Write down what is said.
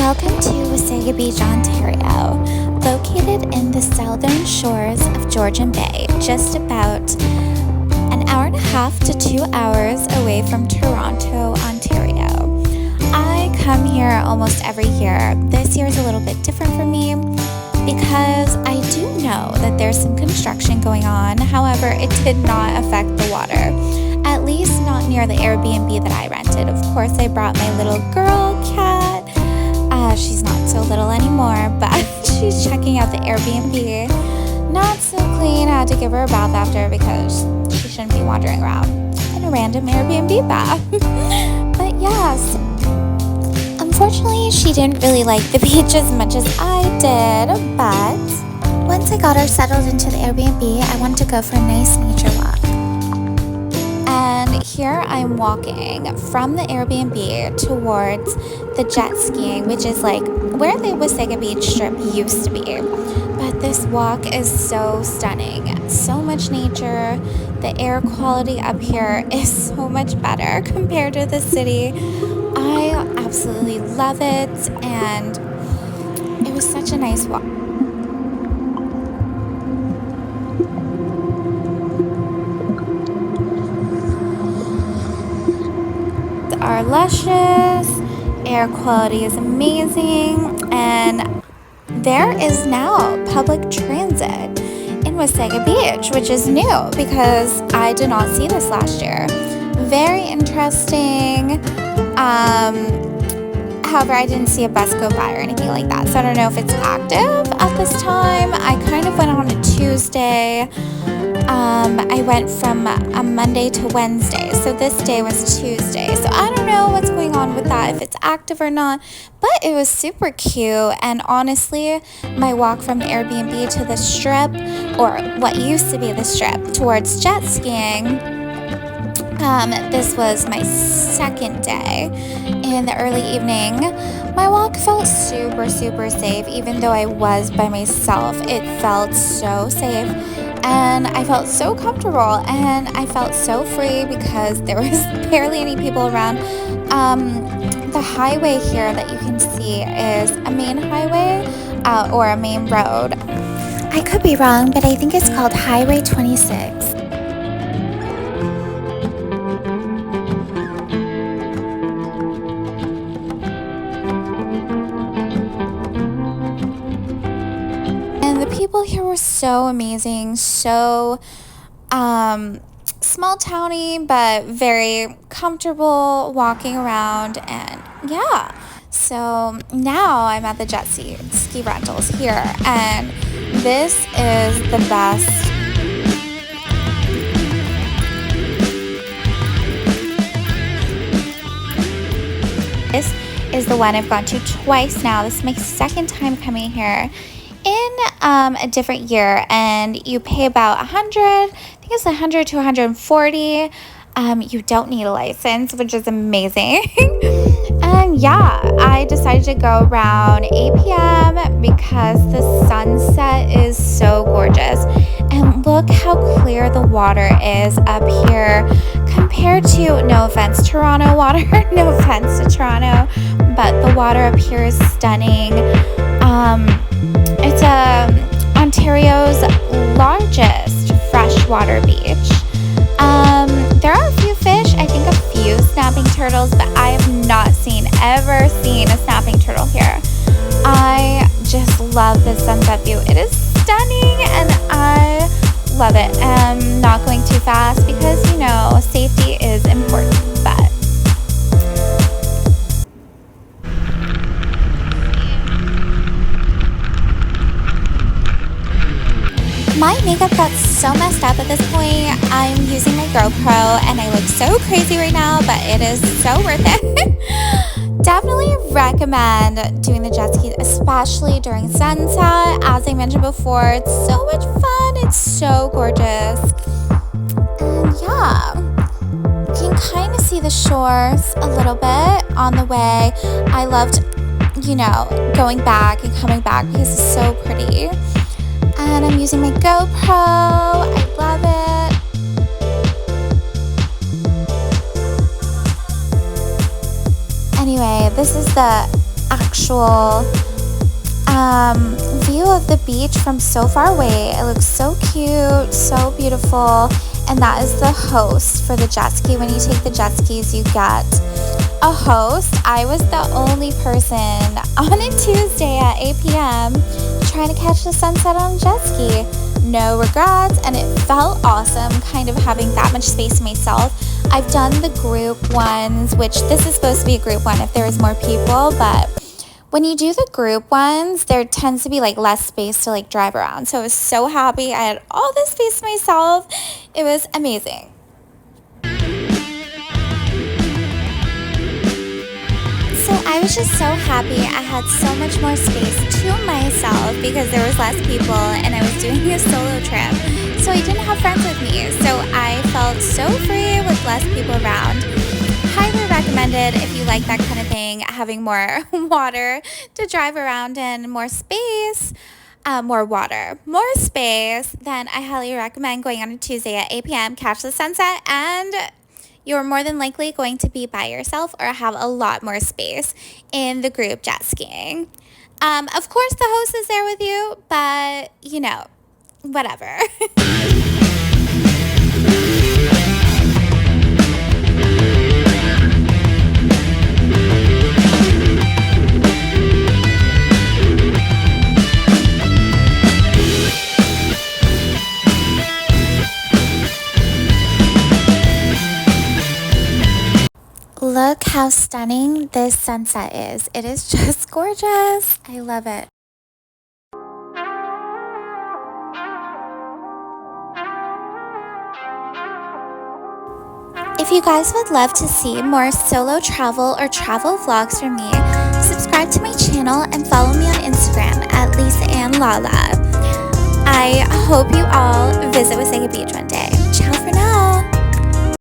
Welcome to Wasaga Beach, Ontario, located in the southern shores of Georgian Bay, just about an hour and a half to 2 hours away from Toronto, Ontario. I come here almost every year. This year is a little bit different for me because I do know that there's some construction going on. However, it did not affect the water, at least not near the Airbnb that I rented. Of course, I brought my little girl cat. She's not so little anymore, but she's checking out the Airbnb. Not so clean. I had to give her a bath after because she shouldn't be wandering around in a random Airbnb bath. But yes, unfortunately, she didn't really like the beach as much as I did. But once I got her settled into the Airbnb, I wanted to go for a nice nature walk. And here I'm walking from the Airbnb towards the jet skiing, which is like where the Wasaga Beach strip used to be. But this walk is so stunning. So much nature. The air quality up here is so much better compared to the city. I absolutely love it, and it was such a nice walk. Are luscious, air quality is amazing, and there is now public transit in Wasaga Beach, which is new because I did not see this last year. Very interesting. However, I didn't see a bus go by or anything like that, so I don't know if it's active at this time. I kind of went on a Tuesday. I went from a Monday to Wednesday, so this day was Tuesday. So I don't know what's going on with that, if it's active or not, but it was super cute. And honestly, my walk from the Airbnb to the strip, or what used to be the strip, towards jet skiing, this was my second day in the early evening. My walk felt super safe. Even though I was by myself, it felt so safe. And I felt so comfortable, and I felt so free because there was barely any people around. The highway here that you can see is a main highway or a main road. I could be wrong, but I think it's called Highway 26. People here were so amazing, so small towny, but very comfortable walking around. And yeah, so now I'm at the jet ski rentals here, and this is the best. This is the one I've gone to twice now. This is my second time coming here in a different year, and you pay about I think it's 100 to 140. You don't need a license, which is amazing. And yeah, I decided to go around 8 p.m. because the sunset is so gorgeous. And look how clear the water is up here compared to, no offense, Toronto water, no offense to Toronto, but the water up here is stunning. It's Ontario's largest freshwater beach. There are a few fish, I think a few snapping turtles, but I have ever seen a snapping turtle here. I just love the sunset view. It is stunning, and I love it. I'm not going too fast because, safety is important, but my makeup got so messed up at this point. I'm using my GoPro, and I look so crazy right now, but it is so worth it. Definitely recommend doing the jet ski, especially during sunset. As I mentioned before, it's so much fun. It's so gorgeous. And yeah, you can kind of see the shores a little bit on the way. I loved, going back and coming back because it's so pretty. And I'm using my GoPro. I love it. Anyway, this is the actual view of the beach from so far away. It looks so cute, so beautiful. And that is the host for the jet ski. When you take the jet skis, you get a host. I was the only person on a Tuesday at 8 p.m. trying to catch the sunset on a jet ski. No regrets, and it felt awesome kind of having that much space to myself. I've done the group ones, which this is supposed to be a group one if there was more people, but when you do the group ones, there tends to be like less space to like drive around. So I was so happy I had all this space to myself. It was amazing. So I was just so happy I had so much more space to myself because there was less people and I was doing a solo trip. So I didn't have friends with me. So I felt so free with less people around. Highly recommended if you like that kind of thing, having more water to drive around in, more space, more water, more space, then I highly recommend going on a Tuesday at 8 p.m., catch the sunset, and you're more than likely going to be by yourself or have a lot more space in the group jet skiing. Of course, the host is there with you, but, you know, whatever. Look how stunning this sunset is. It is just gorgeous. I love it. If you guys would love to see more solo travel or travel vlogs from me, subscribe to my channel and follow me on Instagram at Lisa Ann Lala. I hope you all visit Wasaga Beach one day.